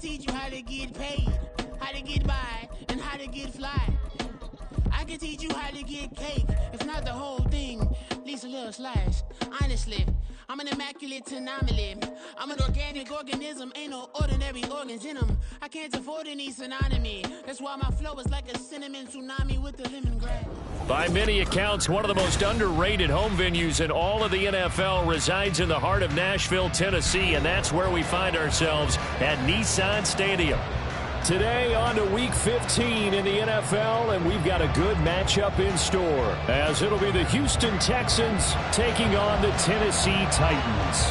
teach you how to get paid, how to get by, and how to get fly. I can teach you how to get cake, if not the whole thing, at least a little slice. Honestly, I'm an immaculate anomaly. I'm an organic organism, ain't no ordinary organs in them. I can't afford any synonymy. That's why my flow is like a cinnamon tsunami with the lemongrass. By many accounts, one of the most underrated home venues in all of the NFL resides in the heart of Nashville, Tennessee, and that's where we find ourselves at Nissan Stadium. Today on to Week 15 in the NFL, and we've got a good matchup in store, as it'll be the Houston Texans taking on the Tennessee Titans.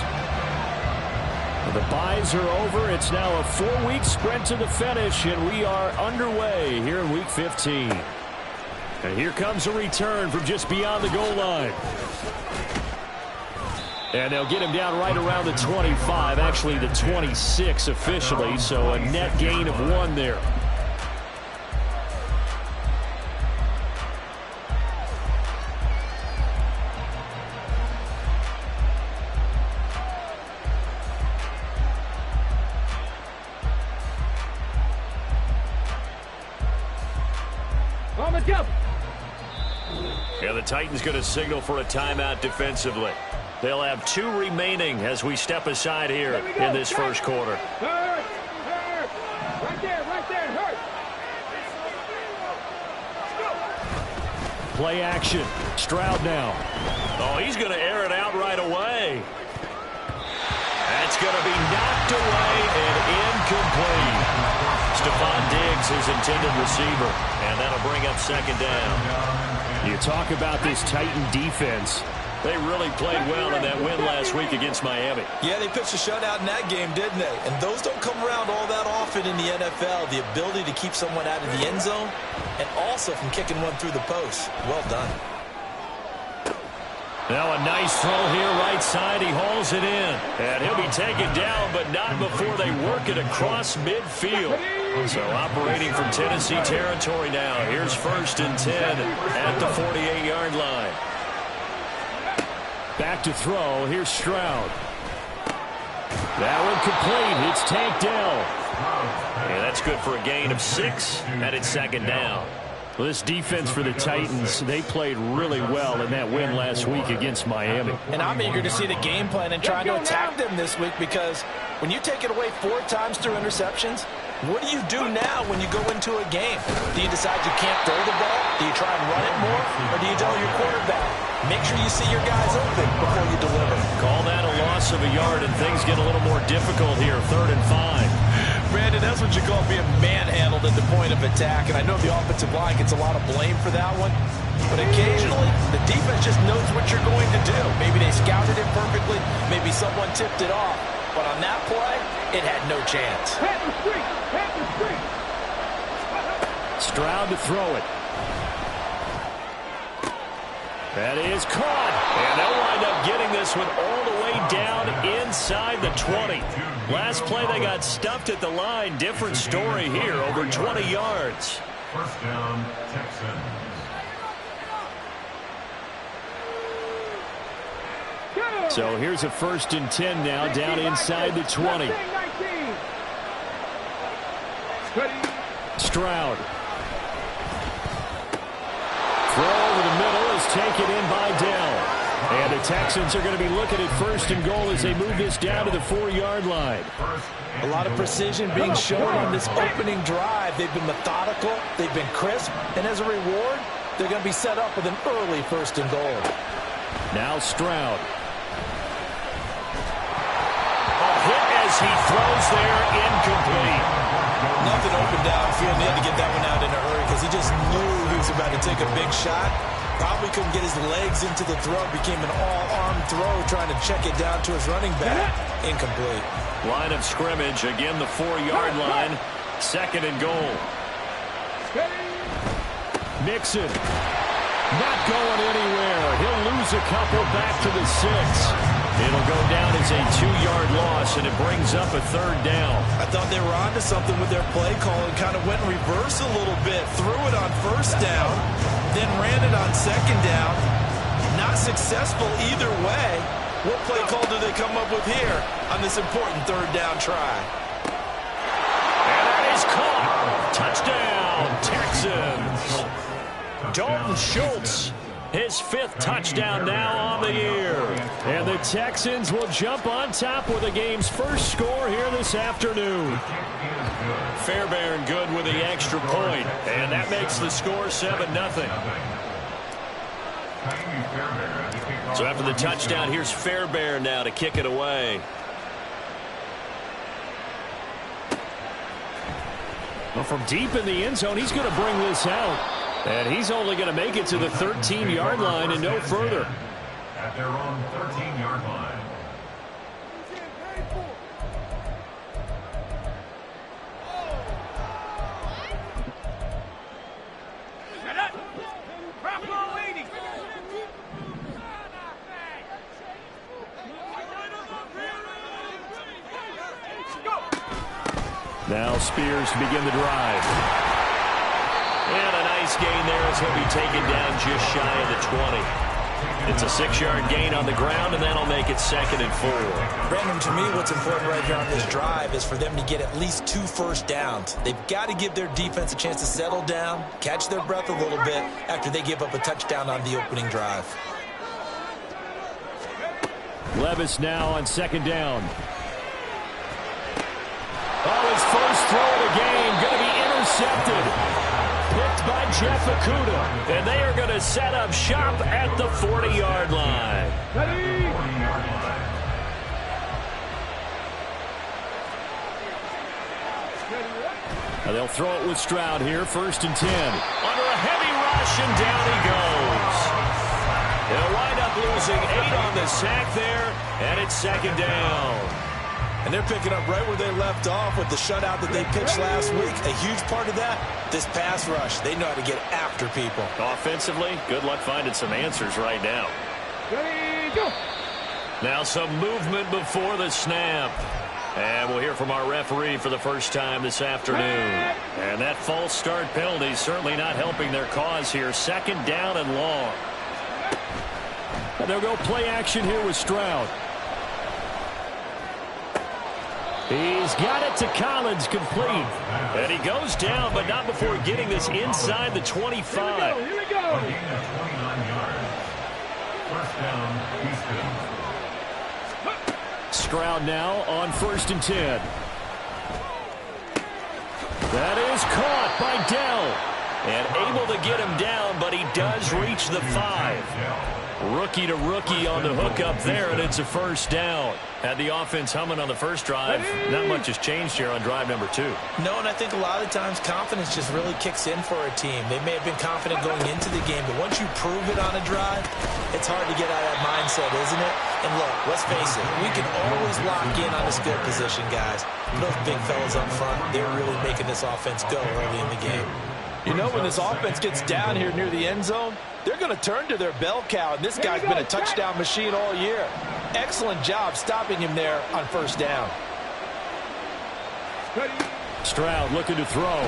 The byes are over. It's now a 4-week sprint to the finish, and we are underway here in Week 15. And here comes a return from just beyond the goal line. And they'll get him down right around the 25, actually the 26 officially, so a net gain of 1 there. And the Titans going to signal for a timeout defensively. They'll have 2 remaining as we step aside here in this first quarter. Right there, hurt. Play action. Stroud now. Oh, he's going to air it out right away. That's going to be knocked away and incomplete. Stephon Diggs, his intended receiver, and that'll bring up second down. You talk about this Titan defense. They really played well in that win last week against Miami. Yeah, they pitched a shutout in that game, didn't they? And those don't come around all that often in the NFL. The ability to keep someone out of the end zone and also from kicking one through the post. Well done. Now a nice throw here right side. He hauls it in. And he'll be taken down, but not before they work it across midfield. So operating from Tennessee territory now. Here's 1st and 10 at the 48-yard line. Back to throw. Here's Stroud. That one complete. It's tanked down. Yeah, that's good for a gain of 6, and it's second down. Well, this defense for the Titans, they played really well in that win last week against Miami. And I'm eager to see the game plan and try to attack them this week, because when you take it away 4 times through interceptions, what do you do now when you go into a game? Do you decide you can't throw the ball? Do you try and run it more? Or do you tell your quarterback, make sure you see your guys open before you deliver? Call that a loss of a yard, and things get a little more difficult here, 3rd and 5. Brandon, that's what you call being manhandled at the point of attack, and I know the offensive line gets a lot of blame for that one, but occasionally the defense just knows what you're going to do. Maybe they scouted it perfectly, maybe someone tipped it off, but on that play, it had no chance. Stroud to throw it. That is caught, and they'll wind up getting this one all the way down inside the 20. Last play they got stuffed at the line. Different story here, over 20 yards. First down, Texans. So here's a 1st and 10 now, down inside the 20. Stroud. Throw over the middle is taken in by Dell. And the Texans are going to be looking at 1st and goal as they move this down to the 4-yard line. A lot of precision being shown on this opening drive. They've been methodical, they've been crisp, and as a reward, they're going to be set up with an early 1st and goal. Now Stroud. A hit as he throws there, incomplete. Nothing open downfield. He had to get that one out in a hurry because he just knew he was about to take a big shot. Probably couldn't get his legs into the throw. Became an all-arm throw trying to check it down to his running back. Incomplete. Line of scrimmage. Again, the 4-yard line. 2nd and goal. Mixon. Not going anywhere. He'll lose a couple back to the 6. It'll go down as a 2-yard loss, and it brings up a 3rd down. I thought they were onto something with their play call and kind of went in reverse a little bit. Threw it on 1st down, then ran it on 2nd down. Not successful either way. What play call do they come up with here on this important 3rd down try? Texans. Dalton Schultz, his 5th touchdown now on the year. And the Texans will jump on top with the game's first score here this afternoon. Fairbairn good with the extra point, and that makes the score 7-0. So after the touchdown, here's Fairbairn now to kick it away. Well, from deep in the end zone, he's going to bring this out. And he's only going to make it to the 13-yard line and no further. At their own 13-yard line. Now Spears to begin the drive. And a nice gain there as he'll be taken down just shy of the 20. It's a 6-yard gain on the ground, and that'll make it 2nd and 4. Brandon, to me, what's important right here on this drive is for them to get at least 2 first downs. They've got to give their defense a chance to settle down, catch their breath a little bit after they give up a touchdown on the opening drive. Levis now on 2nd down. Oh, his first throw of the game going to be intercepted. Picked by Jeff Okudah. And they are going to set up shop at the 40-yard line. Now they'll throw it with Stroud here, 1st and 10. Under a heavy rush, and down he goes. They'll wind up losing 8 on the sack there, and it's 2nd down. And they're picking up right where they left off with the shutout that they pitched last week. A huge part of that, this pass rush. They know how to get after people. Offensively, good luck finding some answers right now. Ready, go. Now some movement before the snap. And we'll hear from our referee for the first time this afternoon. And that false start penalty is certainly not helping their cause here. 2nd down and long. And they'll go play action here with Stroud. He's got it to Collins, complete. And he goes down, but not before getting this inside the 25. Here we go. A gain of 29 yards. First down, Houston. Stroud now on 1st and 10. That is caught by Dell. And able to get him down, but he does reach the 5. Rookie to rookie on the hook up there, and it's a 1st down. Had the offense humming on the first drive. Not much has changed here on drive number 2. No, and I think a lot of times confidence just really kicks in for a team. They may have been confident going into the game, but once you prove it on a drive, it's hard to get out of that mindset, isn't it? And look, let's face it, we can always lock in on the skill position, guys. But those big fellas up front, they're really making this offense go early in the game. You know, when this offense gets down here near the end zone, they're going to turn to their bell cow, and this guy's been a touchdown machine all year. Excellent job stopping him there on 1st down. Stroud looking to throw.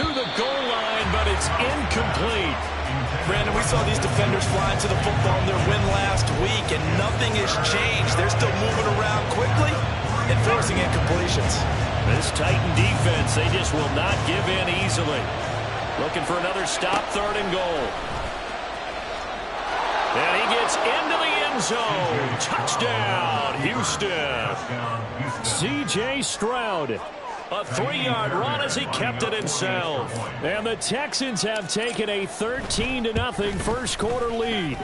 To the goal line, but it's incomplete. Brandon, we saw these defenders flying to the football in their win last week, and nothing has changed. They're still moving around quickly and forcing incompletions. This Titan defense, they just will not give in easily. Looking for another stop, 3rd and goal. And he gets into the end zone. Touchdown, Houston. C.J. Stroud. A 3-yard run as he kept it himself. And the Texans have taken a 13-0 first quarter lead.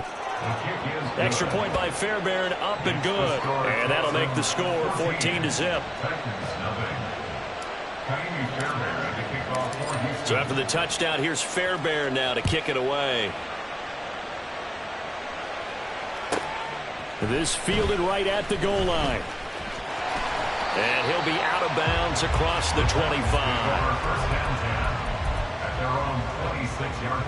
Extra point by Fairbairn, up and good. And that'll make the score 14-0. So after the touchdown, here's Fairbairn now to kick it away. This fielded right at the goal line. And he'll be out of bounds across the 25. First down 10 at their own 26-yard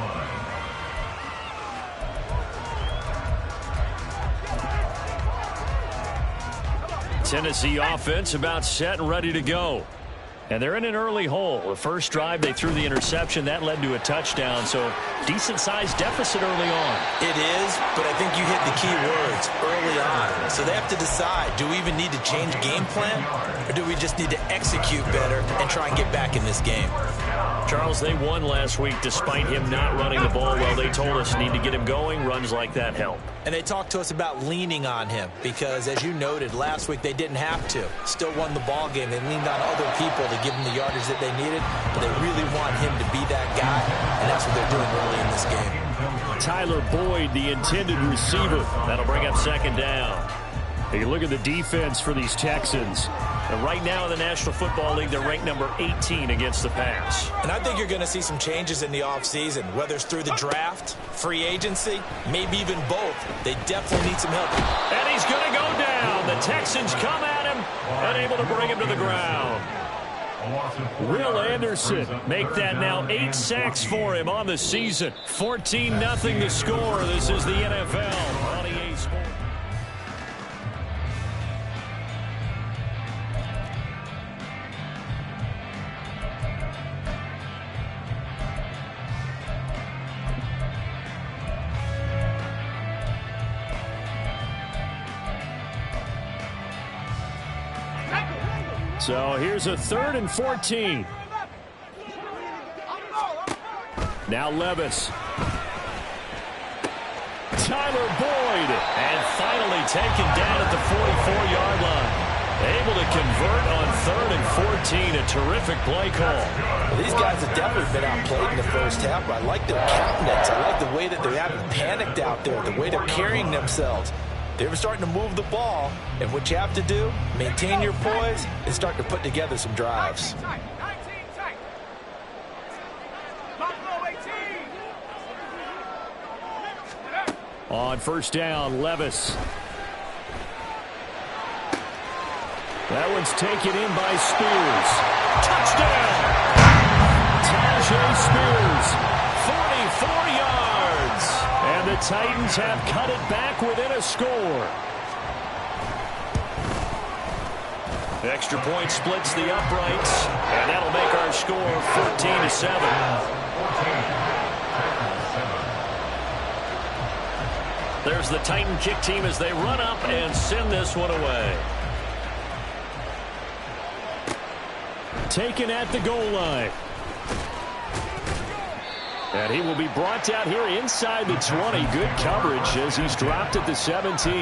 line. Tennessee offense about set and ready to go. And they're in an early hole. The first drive, they threw the interception. That led to a touchdown, so decent-sized deficit early on. It is, but I think you hit the key words, early on. So they have to decide, do we even need to change game plan, or do we just need to execute better and try and get back in this game? Charles, they won last week despite him not running the ball well. They told us need to get him going. Runs like that help. And they talked to us about leaning on him because, as you noted, last week they didn't have to. Still won the ball game. They leaned on other people to give him the yardage that they needed, but they really want him to be that guy, and that's what they're doing early in this game. Tyler Boyd, the intended receiver. That'll bring up second down. You look at the defense for these Texans. And right now in the National Football League, they're ranked number 18 against the pass. And I think you're going to see some changes in the offseason, whether it's through the draft, free agency, maybe even both. They definitely need some help. And he's going to go down. The Texans come at him, unable to bring him to the ground. Will Anderson make that now 8 sacks for him on the season. 14-0 the score. This is the NFL on EA Sports. So here's a 3rd and 14. Now Levis. Tyler Boyd. And finally taken down at the 44-yard line. Able to convert on 3rd and 14. A terrific play call. Well, these guys have definitely been outplayed in the first half, but I like their countenance. I like the way that they haven't panicked out there, the way they're carrying themselves. They're starting to move the ball, and what you have to do, maintain your poise, and start to put together some drives. On first down, Levis. That one's taken in by Spears. Touchdown! Tajay Spears, 44 yards. And the Titans have cut it back within a score. Extra point splits the uprights, and that'll make our score 14-7. There's the Titan kick team as they run up and send this one away. Taken at the goal line. And he will be brought down here inside the 20. Good coverage as he's dropped at the 17.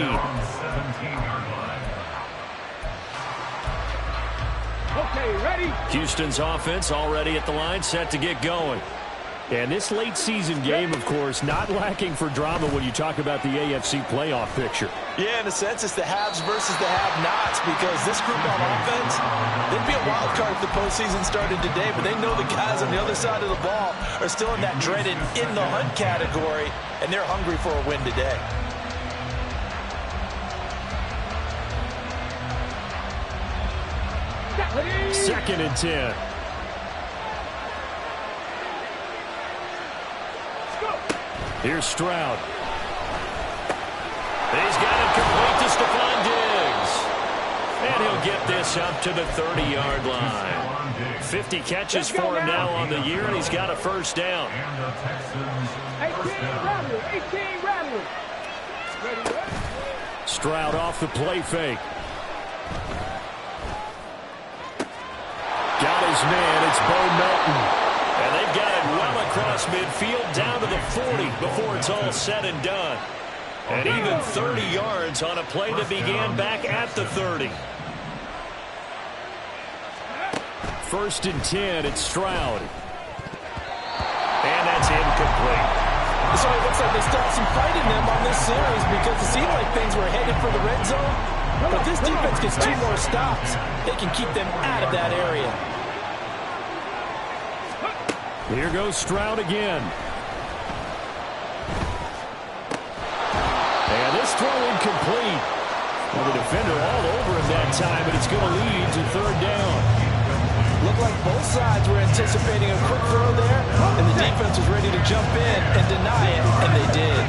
Okay, ready? Houston's offense already at the line, set to get going. And this late season game, of course, not lacking for drama when you talk about the AFC playoff picture. Yeah, in a sense, it's the haves versus the have-nots, because this group on offense, they'd be a wild card if the postseason started today, but they know the guys on the other side of the ball are still in that dreaded in the hunt category, and they're hungry for a win today. Second and 10. Here's Stroud. He's got it complete to Stephon Diggs. And he'll get this up to the 30-yard line. 50 catches for him now on the year, and he's got a first down. 18 rattle. Stroud off the play fake. Got his man. It's Bo Melton. And they've got it well across midfield down to the 40 before it's all said and done. And even 30 yards on a play that began back at the 30. First and 10, it's Stroud. And that's incomplete. So it looks like they still have some fight in them on this series, because it seemed like things were headed for the red zone. But this defense gets 2 more stops. They can keep them out of that area. Here goes Stroud again. And this throw incomplete. Well, the defender all over him that time, and it's going to lead to third down. Looked like both sides were anticipating a quick throw there, and the defense was ready to jump in and deny it, and they did.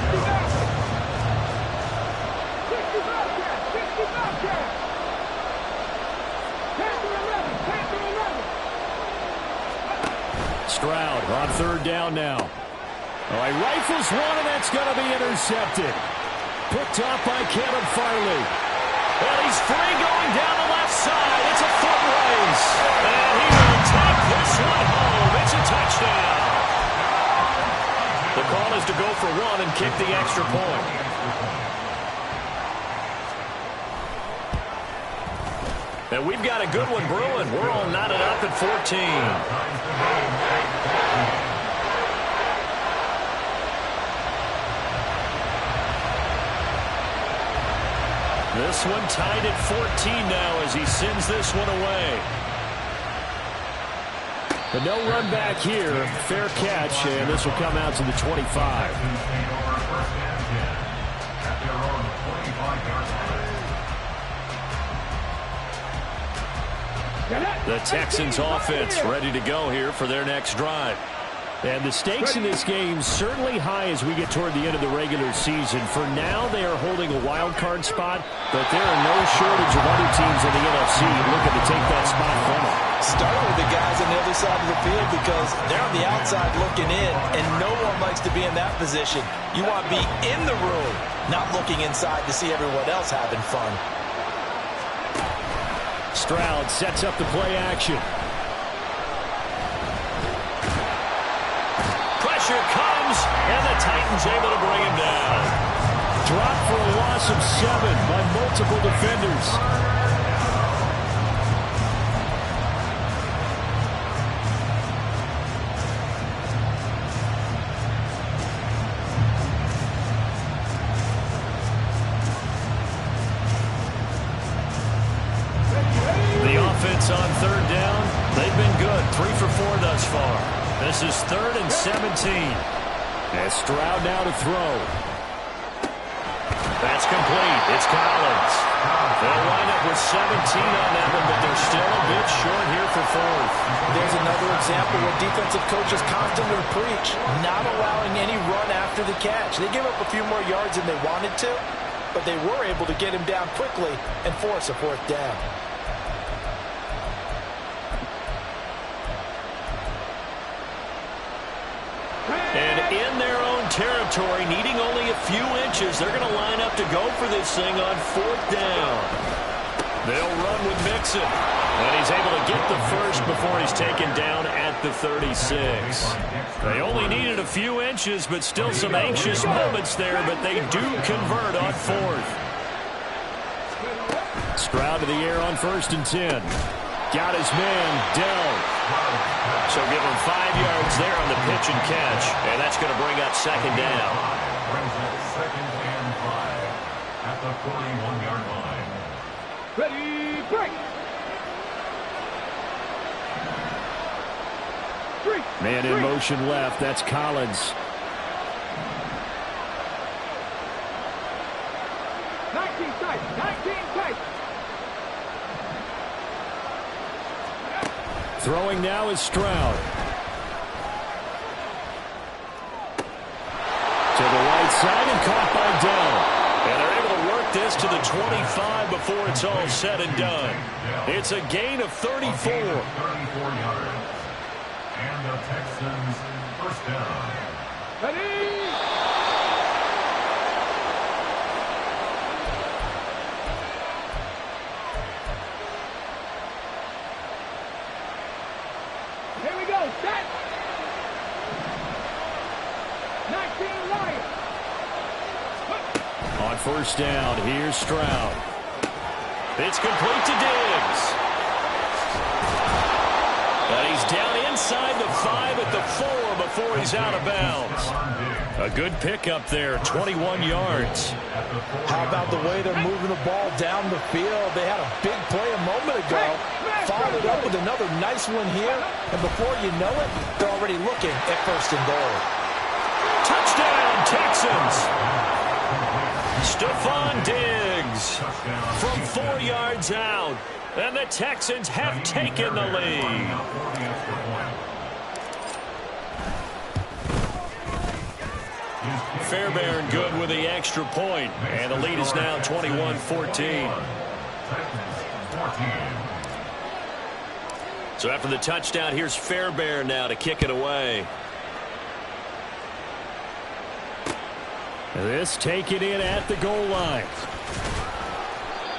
Stroud on third down now. All right, rifles one, and that's going to be intercepted. Picked off by Kevin Farley. And he's free going down the left side. It's a foot race. And he will take this one home. It's a touchdown. The call is to go for one and kick the extra point. And we've got a good one brewing. We're all knotted up at 14. This one tied at 14 now as he sends this one away. But no run back here. Fair catch, and this will come out to the 25. The Texans offense ready to go here for their next drive. And the stakes in this game certainly high as we get toward the end of the regular season. For now, they are holding a wild card spot, but there are no shortage of other teams in the NFC looking to take that spot from them. Start with the guys on the other side of the field because they're on the outside looking in, and no one likes to be in that position. You want to be in the room, not looking inside to see everyone else having fun. Stroud sets up the play action. Pressure comes, and the Titans able to bring him down. Dropped for a loss of 7 by multiple defenders. The offense on third down, they've been good. 3 for 4 thus far. This is 3rd and 17. And Stroud now to throw. That's complete. It's Collins. They'll line up with 17 on that one, but they're still a bit short here for 4th. There's another example where defensive coaches constantly preach, not allowing any run after the catch. They give up a few more yards than they wanted to, but they were able to get him down quickly and force a 4th down. And in their own territory, needing only a few inches, they're going to line up to go for this thing on 4th down. They'll run with Mixon. And he's able to get the first before he's taken down at the 36. They only needed a few inches, but still some anxious moments there, but they do convert on 4th. Stroud to the air on 1st and 10. Got his man, Dell. So give him 5 yards there on the pitch and catch, and that's going to bring up 2nd down. Brings up 2nd and 5 at the 41-yard line. Ready, break. Man in motion left. That's Collins. 19 tight. 19 tight. Throwing now is Stroud. To the right side and caught by Dell. And they're able to work this to the 25 before it's all said and done. It's a gain of 34. 34 yards. And the Texans 1st down. Ready. Here we go. Set. 19 Lions. On 1st down, here's Stroud. It's complete to Diggs. And he's down inside the 5 at the 4 before he's out of bounds. A good pickup there, 21 yards. How about the way they're moving the ball down the field? They had a big play a moment ago. Followed up with another nice one here. And before you know it, they're already looking at 1st and goal. Touchdown, Texans. Stephon Diggs from 4 yards out. And the Texans have taken the lead. Fairbairn good with the extra point. And the lead is now 21-14. So after the touchdown, here's Fairbairn now to kick it away. This taken in at the goal line.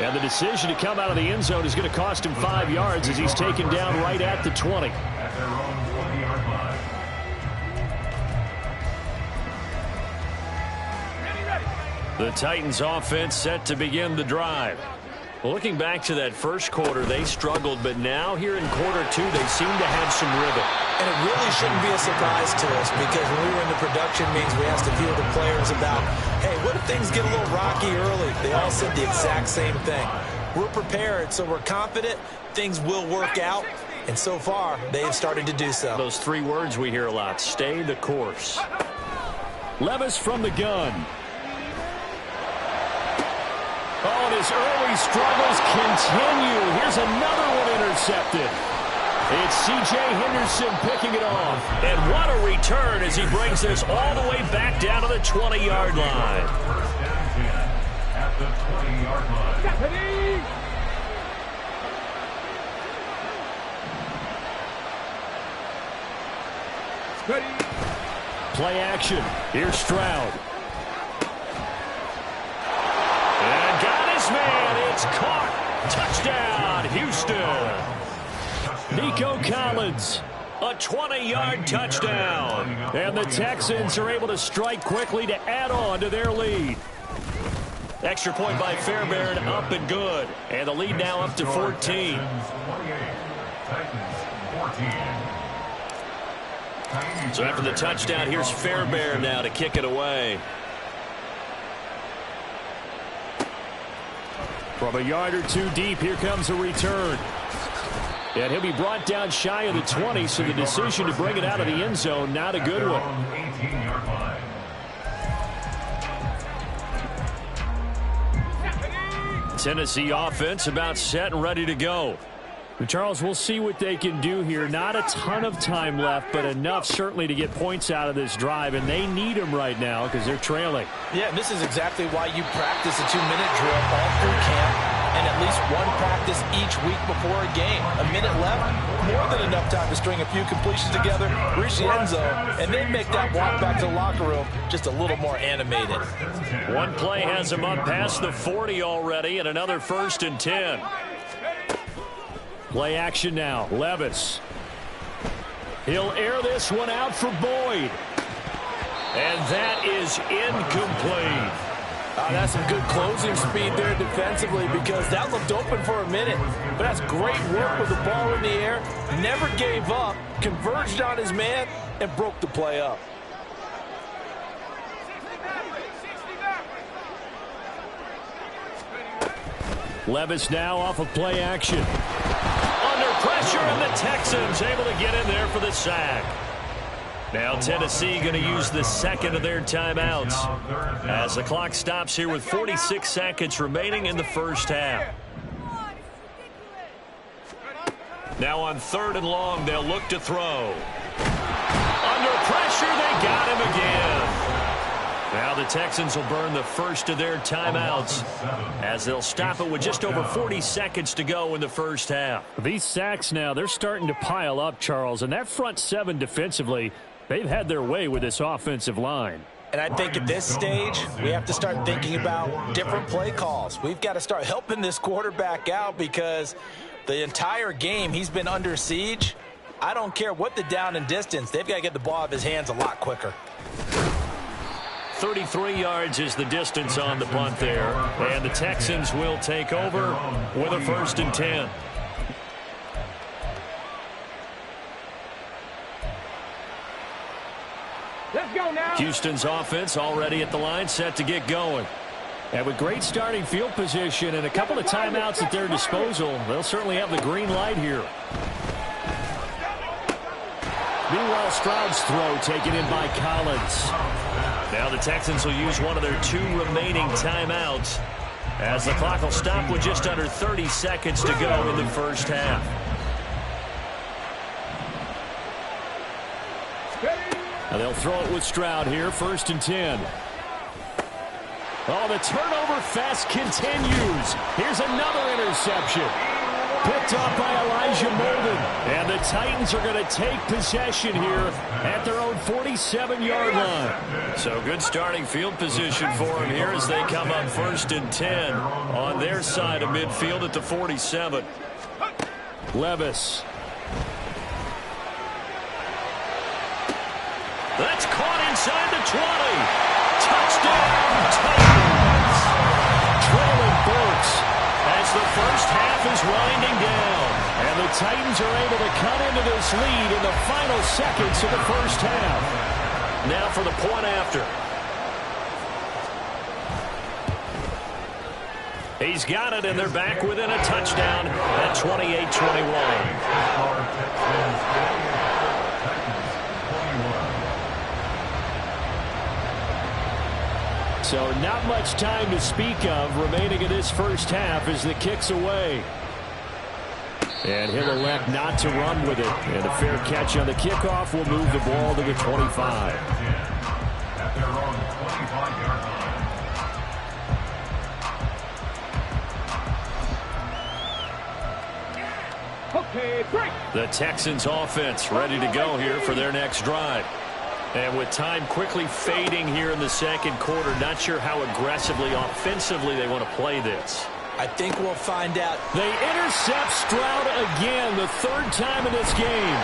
And the decision to come out of the end zone is going to cost him 5 yards as he's taken down right at the 20. At their own 20-yard line. The Titans offense set to begin the drive. Well, looking back to that first quarter, they struggled, but now here in quarter two, they seem to have some rhythm. And it really shouldn't be a surprise to us because when we were in the production meetings, we asked a few of the players about, hey, what if things get a little rocky early? They all said the exact same thing. We're prepared, so we're confident things will work out. And so far, they have started to do so. Those three words we hear a lot, stay the course. Levis from the gun. Oh, and his early struggles continue. Here's another one intercepted. It's C.J. Henderson picking it off. And what a return as he brings this all the way back down to the 20-yard line. First down 10 at the 20-yard line. Stephanie! Steady! Play action. Here's Stroud. And got his man. It's caught. Touchdown, Houston. Nico Collins, a 20-yard touchdown. And the Texans are able to strike quickly to add on to their lead. Extra point by Fairbairn, up and good. And the lead now up to 14. Titans 14. So after the touchdown, here's Fairbairn now to kick it away. From a yard or two deep, here comes a return. And he'll be brought down shy of the 20, so the decision to bring it out of the end zone, not a good one. 18-yard line. Tennessee offense about set and ready to go. Charles, we'll see what they can do here. Not a ton of time left, but enough certainly to get points out of this drive, and they need them right now because they're trailing. Yeah, and this is exactly why you practice a 2-minute drill all through camp and at least one practice each week before a game. A minute left, more than enough time to string a few completions together, reach the end zone, and then make that walk back to the locker room just a little more animated. One play has him up past the 40 already, and another 1st and 10. Play action now. Levis. He'll air this one out for Boyd. And that is incomplete. That's some good closing speed there defensively because that looked open for a minute. But that's great work with the ball in the air. Never gave up, converged on his man, and broke the play up. Levis now off of play action. Under pressure, and the Texans able to get in there for the sack. Now Tennessee going to use the second of their timeouts as the clock stops here with 46 seconds remaining in the first half. Now on 3rd and long, they'll look to throw. Under pressure, they got him again. Now the Texans will burn the first of their timeouts as they'll stop it with just over 40 seconds to go in the first half. These sacks now, they're starting to pile up, Charles, and that front seven defensively, they've had their way with this offensive line. And I think at this stage, we have to start thinking about different play calls. We've got to start helping this quarterback out because the entire game he's been under siege. I don't care what the down and distance, they've got to get the ball out of his hands a lot quicker. 33 yards is the distance on the punt there. And the Texans will take over with a 1st and 10. Let's go now. Houston's offense already at the line, set to get going. And with great starting field position and a couple of timeouts at their disposal, they'll certainly have the green light here. Meanwhile, Stroud's throw taken in by Collins. Now the Texans will use one of their 2 remaining timeouts as the clock will stop with just under 30 seconds to go in the first half. And they'll throw it with Stroud here, 1st and 10. Oh, the turnover fest continues. Here's another interception. Picked up by Elijah Molden. And the Titans are going to take possession here at their own 47-yard line. So good starting field position for them here as they come up 1st and 10 on their side of midfield at the 47. Levis. That's caught inside the 20. Touchdown, Titans. first half is winding down. And the Titans are able to cut into this lead in the final seconds of the first half. Now for the point after. He's got it, and they're back within a touchdown at 28-21. So not much time to speak of remaining in this first half as the kick's away. And he'll elect not to run with it. And a fair catch on the kickoff will move the ball to the 25. At their own 25-yard line. Okay, break. The Texans offense ready to go here for their next drive. And with time quickly fading here in the second quarter, not sure how aggressively, offensively they want to play this. I think we'll find out. They intercept Stroud again, the third time in this game.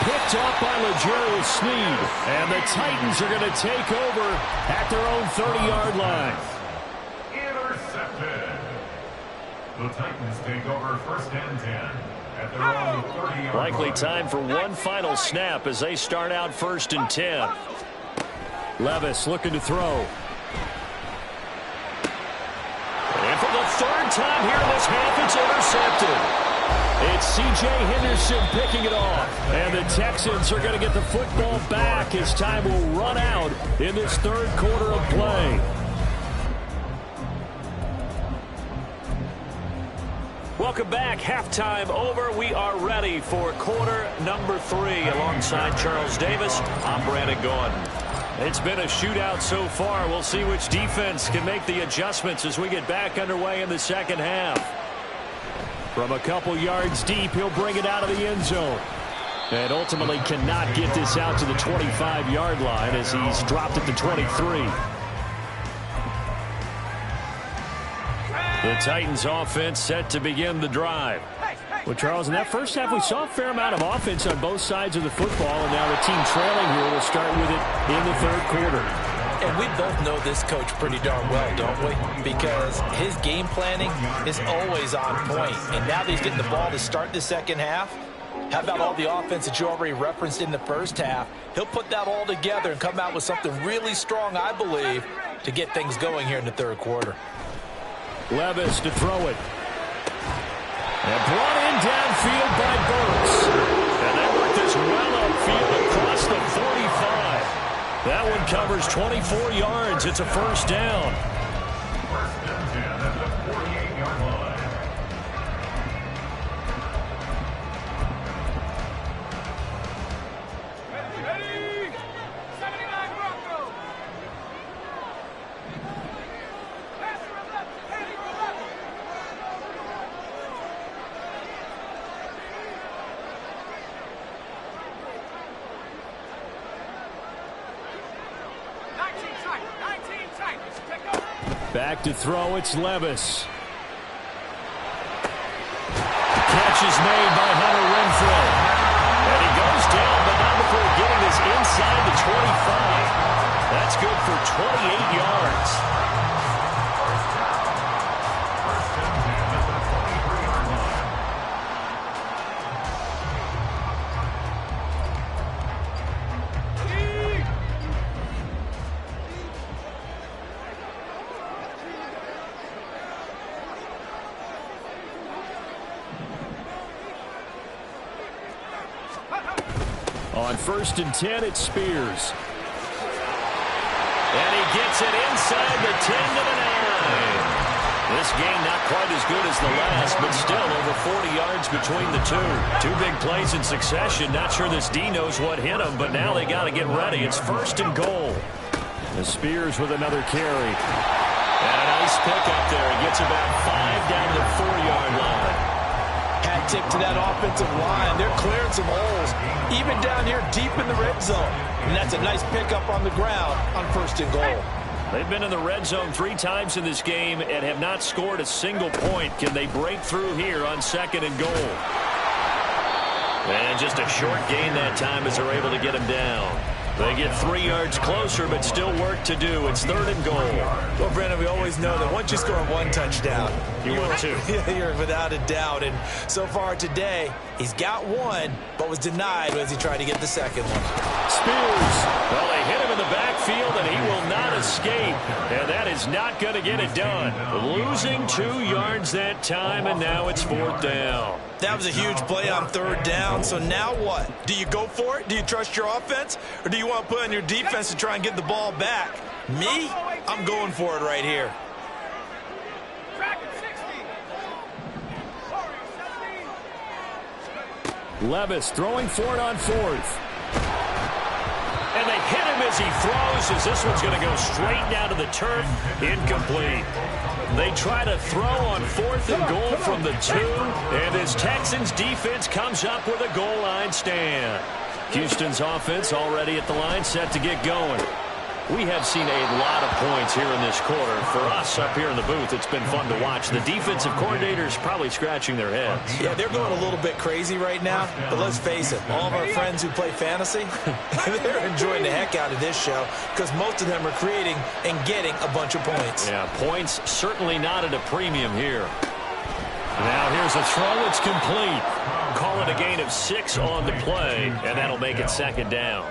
Picked up by L'Jarius Sneed. And the Titans are going to take over at their own 30-yard line. Intercepted. The Titans take over first and 10. At their own 30-yard Likely line. time for one final snap as they start out first and 10. Levis looking to throw. And for the third time here in this half, it's intercepted. It's C.J. Henderson picking it off. And the Texans are going to get the football back as time will run out in this third quarter of play. Welcome back. Halftime over. We are ready for quarter number 3. Alongside Charles Davis, I'm Brandon Gordon. It's been a shootout so far. We'll see which defense can make the adjustments as we get back underway in the second half. From a couple yards deep, he'll bring it out of the end zone. And ultimately cannot get this out to the 25-yard line as he's dropped it to 23. The Titans offense set to begin the drive. Well, Charles, in that first half, we saw a fair amount of offense on both sides of the football, and now the team trailing here will start with it in the third quarter. And we both know this coach pretty darn well, don't we? Because his game planning is always on point. And now that he's getting the ball to start the second half, how about all the offense that you already referenced in the first half? He'll put that all together and come out with something really strong, I believe, to get things going here in the third quarter. Levis to throw it. And brought in downfield by Burks. And they work this well upfield across the 45. That one covers 24 yards. It's a first down. First and 10 at the 48-yard line. Ready? 79 Bronco. Pass from left. Heading from left. Back to throw, it's Levis. Catch is made by Hunter Renfrow. And he goes down, but not before getting this inside the 25. That's good for 28 yards. First and 10 at the 23-yard line. On first and 10, it's Spears. And he gets it inside the 10 to the 9. This game not quite as good as the last, but still over 40 yards between the two. Two big plays in succession. Not sure this D knows what hit him, but now they got to get ready. It's first and goal. And Spears with another carry. And a nice pickup there. He gets about 5 down to the 4-yard line. Hat tip to that offensive line. They're clearing some holes, even down here deep in the red zone. And that's a nice pickup on the ground on first and goal. They've been in the red zone 3 times in this game and have not scored a single point. Can they break through here on second and goal? And just a short gain that time as they're able to get him down. They get 3 yards closer, but still work to do. It's 3rd and goal. Well, Brandon, we always know that once you score 1 touchdown, You want 2. You're without a doubt. And so far today, he's got 1, but was denied as he tried to get the second one. Spears. Well, they hit him in the backfield, and he will not escape. And that is not going to get it done. Losing 2 yards that time, and now it's 4th down. That was a huge play on 3rd down. So now what? Do you go for it? Do you trust your offense? Or do you want to put on your defense to try and get the ball back? Me? I'm going for it right here. Levis throwing for it on 4th. And they hit him as he throws, as this one's going to go straight down to the turf. Incomplete. They try to throw on 4th and goal from the 2, and as Texans defense comes up with a goal line stand. Houston's offense already at the line, set to get going. We have seen a lot of points here in this quarter. For us up here in the booth, it's been fun to watch. The defensive coordinators probably scratching their heads. Yeah, they're going a little bit crazy right now, but let's face it, all of our friends who play fantasy, they're enjoying the heck out of this show because most of them are creating and getting a bunch of points. Yeah, points certainly not at a premium here. Now here's a throw. It's complete. Call it a gain of 6 on the play, and that'll make it 2nd down.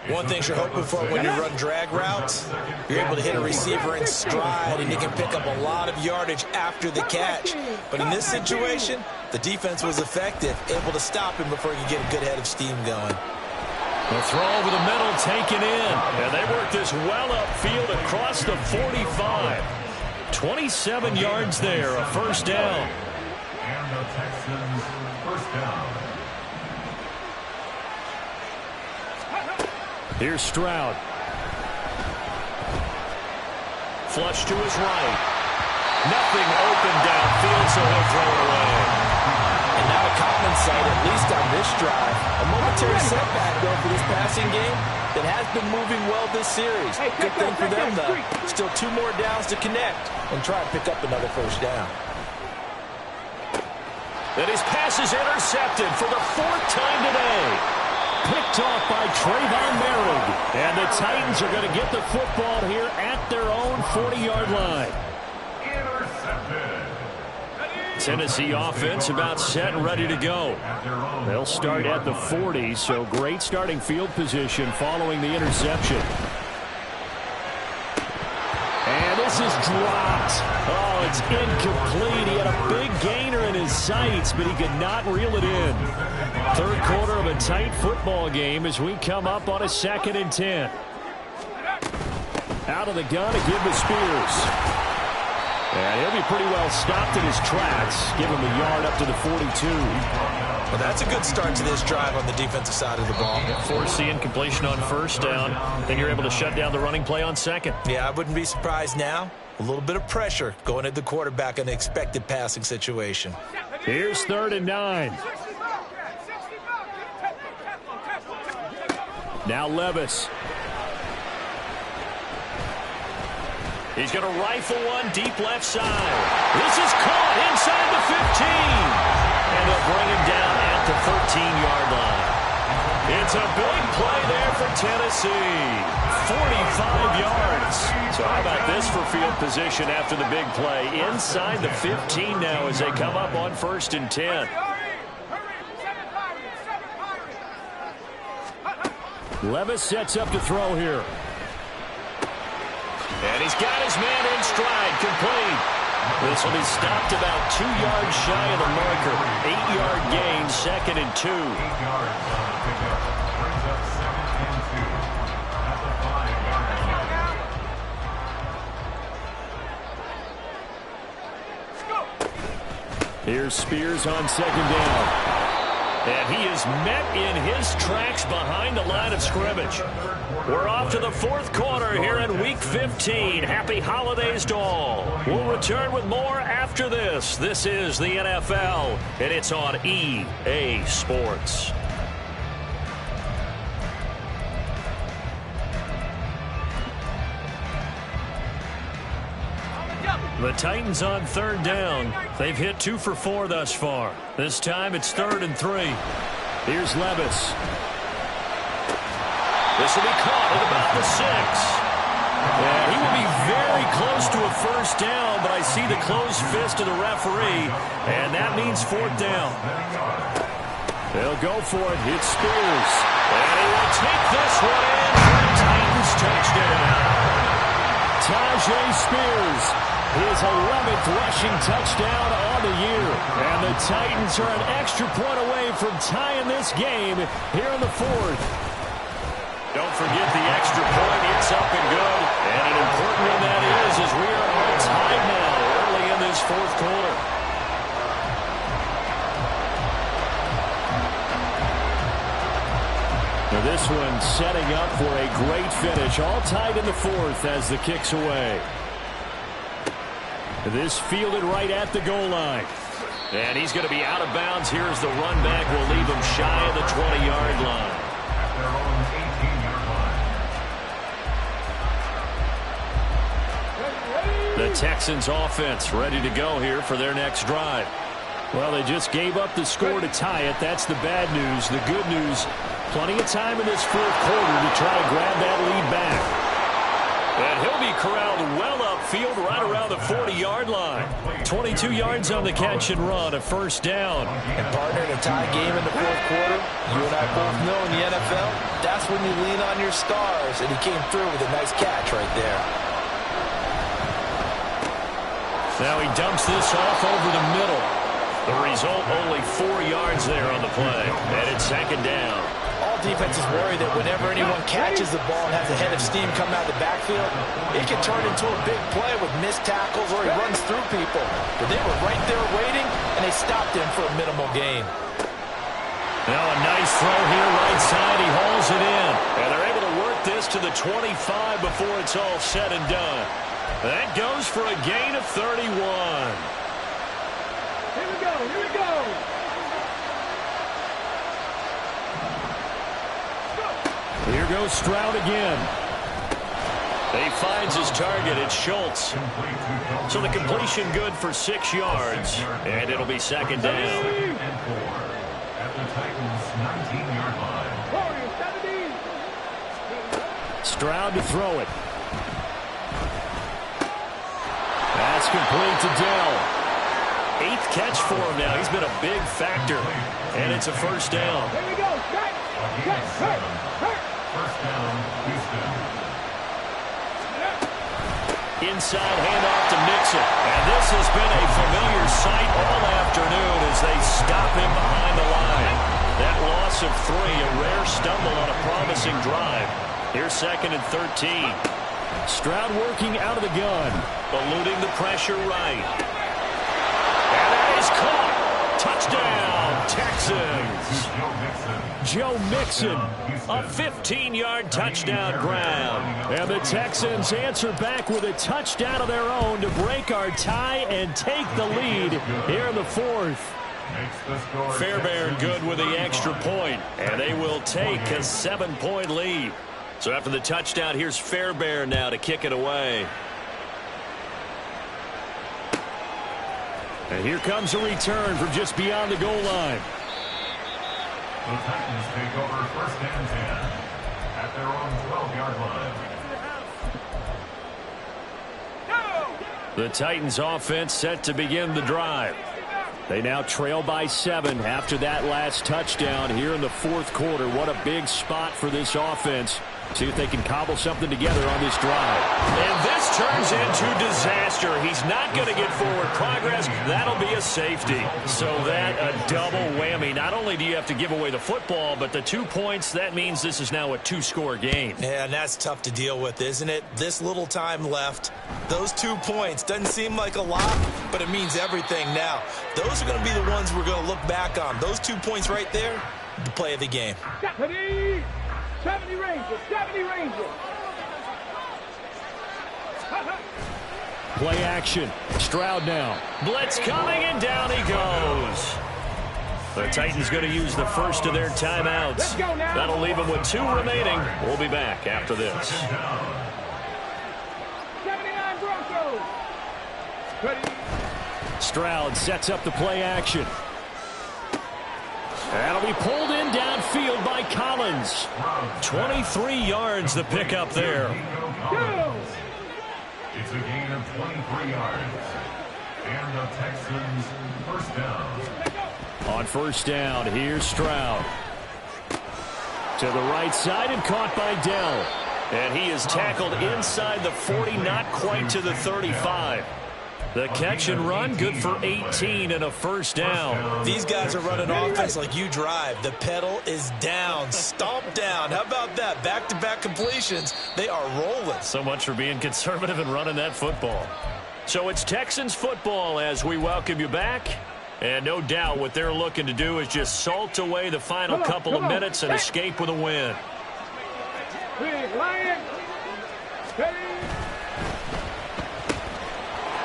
One thing you're hoping for when you run drag routes, you're able to hit a receiver in stride, and you can pick up a lot of yardage after the catch. But in this situation, the defense was effective, able to stop him before you get a good head of steam going. The throw over the middle taken in, and they work this well upfield across the 45. 27 yards there, a 1st down. And the Texans' 1st down. Here's Stroud. Flush to his right. Nothing open downfield, so he'll throw it away. And now a common sight, at least on this drive. A momentary setback, though, for this passing game that has been moving well this series. Good thing for them, though. Still 2 more downs to connect and try and pick up another 1st down. And his pass is intercepted for the 4th time today. Picked off by Trayvon Merritt. And the Titans are going to get the football here at their own 40-yard line. Intercepted. Tennessee offense about set and ready to go. They'll start at the 40, so great starting field position following the interception. And this is dropped. Oh, it's incomplete. He had a big gainer in his sights, but he could not reel it in. 3rd quarter of a tight football game as we come up on a 2nd and 10. Out of the gun to give to Spears. And he'll be pretty well stopped in his tracks. Give him a yard up to the 42. Well, that's a good start to this drive on the defensive side of the ball. Force the incompletion on 1st down. Then you're able to shut down the running play on 2nd. Yeah, I wouldn't be surprised now. A little bit of pressure going at the quarterback in an expected passing situation. Here's 3rd and 9. Now Levis. He's going to rifle one deep left side. This is caught inside the 15. And they'll bring him down at the 13-yard line. It's a big play there for Tennessee. 45 yards. So how about this for field position after the big play? Inside the 15 now as they come up on 1st and 10. Levis sets up to throw here. And he's got his man in stride, complete. This will be stopped about 2 yards shy of the marker. 8-yard gain, 2nd and 2. 8 yards on the pickup. Brings up 2nd and 2 at the 5-yard line. Here's Spears on 2nd down. And he is met in his tracks behind the line of scrimmage. We're off to the 4th quarter here in Week 15. Happy holidays to all. We'll return with more after this. This is the NFL, and it's on EA Sports. The Titans on 3rd down. They've hit 2 for 4 thus far. This time it's 3rd and 3. Here's Levis. This will be caught at about the 6. And he will be very close to a first down, but I see the closed fist of the referee, and that means 4th down. They'll go for it. It's Spears. And he will take this one in for a Titans touchdown. Tajay Spears, his 11th rushing touchdown on the year. And the Titans are an extra point away from tying this game here in the 4th. Don't forget the extra point. It's up and good. And an important one that is, as we are all tied now early in this 4th quarter. Now this one setting up for a great finish. All tied in the 4th as the kick's away. This fielded right at the goal line. And he's going to be out of bounds. Here's the run back. Will leave him shy of the 20-yard line. At their own 18-yard line. The Texans offense ready to go here for their next drive. Well, they just gave up the score to tie it. That's the bad news. The good news, plenty of time in this 4th quarter to try to grab that lead back. And he'll be corralled well upfield right around the 40-yard line. 22 yards on the catch and run, a first down. And partner, in a tie game in the 4th quarter, you and I both know in the NFL, that's when you lean on your stars, and he came through with a nice catch right there. Now he dumps this off over the middle. The result, only 4 yards there on the play. And it's 2nd down. All defenses worry that whenever anyone catches the ball and has a head of steam coming out of the backfield, it can turn into a big play with missed tackles or he runs through people. But they were right there waiting, and they stopped him for a minimal gain. Now a nice throw here right side. He hauls it in. And they're able to work this to the 25 before it's all said and done. That goes for a gain of 31. Here we go, here we go. Here goes Stroud again. He finds his target. It's Schultz. So the completion good for 6 yards. And it'll be 2nd down. And 4 at the Titans' 19-yard line. Stroud to throw it. That's complete to Dell. 8th catch for him now. He's been a big factor. And it's a first down. Here we go. First down, Houston. Inside handoff to Mixon. And this has been a familiar sight all afternoon as they stop him behind the line. That loss of 3, a rare stumble on a promising drive. Here's 2nd and 13. Stroud working out of the gun. Eluding the pressure right. And that is caught. Touchdown, Texans. Joe Mixon, a 15-yard touchdown grab. And the Texans answer back with a touchdown of their own to break our tie and take the lead here in the 4th. Fairbairn good with the extra point, and they will take a 7-point lead. So after the touchdown, here's Fairbairn now to kick it away. And here comes a return from just beyond the goal line. The Titans take over 1st and 10 at their own 12-yard line. The Titans offense set to begin the drive. They now trail by 7 after that last touchdown here in the 4th quarter. What a big spot for this offense. See if they can cobble something together on this drive. And this turns into disaster. He's not going to get forward progress. That'll be a safety. So that a double whammy. Not only do you have to give away the football, but the 2 points, that means this is now a 2-score game. Yeah, and that's tough to deal with, isn't it? This little time left. Those 2 points doesn't seem like a lot, but it means everything now. Those are going to be the ones we're going to look back on. Those 2 points right there, the play of the game. 70 Rangers, 70 Rangers. Play action. Stroud now. Blitz coming, and down he goes. The Titans going to use the first of their timeouts. That'll leave them with 2 remaining. We'll be back after this. 79 Broncos. Ready. Stroud sets up the play action. That'll be pulled in downfield by Collins. 23 yards the pickup there. It's a gain of 23 yards. And the Texans first down. On first down, here's Stroud. To the right side and caught by Dell. And he is tackled inside the 40, not quite to the 35. The catch and run, good for 18 and a first down. These guys are running offense like you drive. The pedal is down, stomp down. How about that? Back-to-back completions. They are rolling. So much for being conservative and running that football. So it's Texans football as we welcome you back. And no doubt what they're looking to do is just salt away the final couple of minutes and escape with a win. Big Lion. Steady.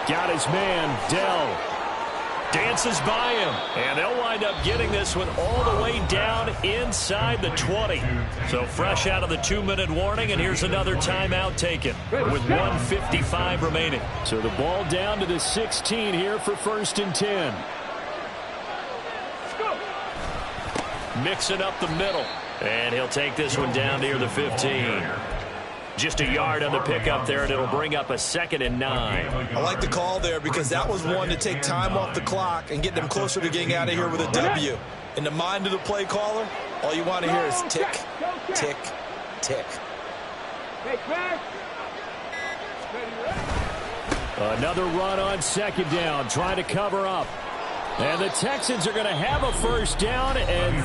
Got his man, Dell. Dances by him. And they'll wind up getting this one all the way down inside the 20. So fresh out of the 2-minute warning, and here's another timeout taken with 1:55 remaining. So the ball down to the 16 here for 1st and 10. Mixing up the middle. And he'll take this one down near the 15. Just a yard on the pickup there, and it'll bring up a 2nd and 9. I like the call there because that was one to take time off the clock and get them closer to getting out of here with a W. In the mind of the play caller, all you want to hear is tick, tick, tick. Another run on 2nd down, trying to cover up. And the Texans are going to have a first down, and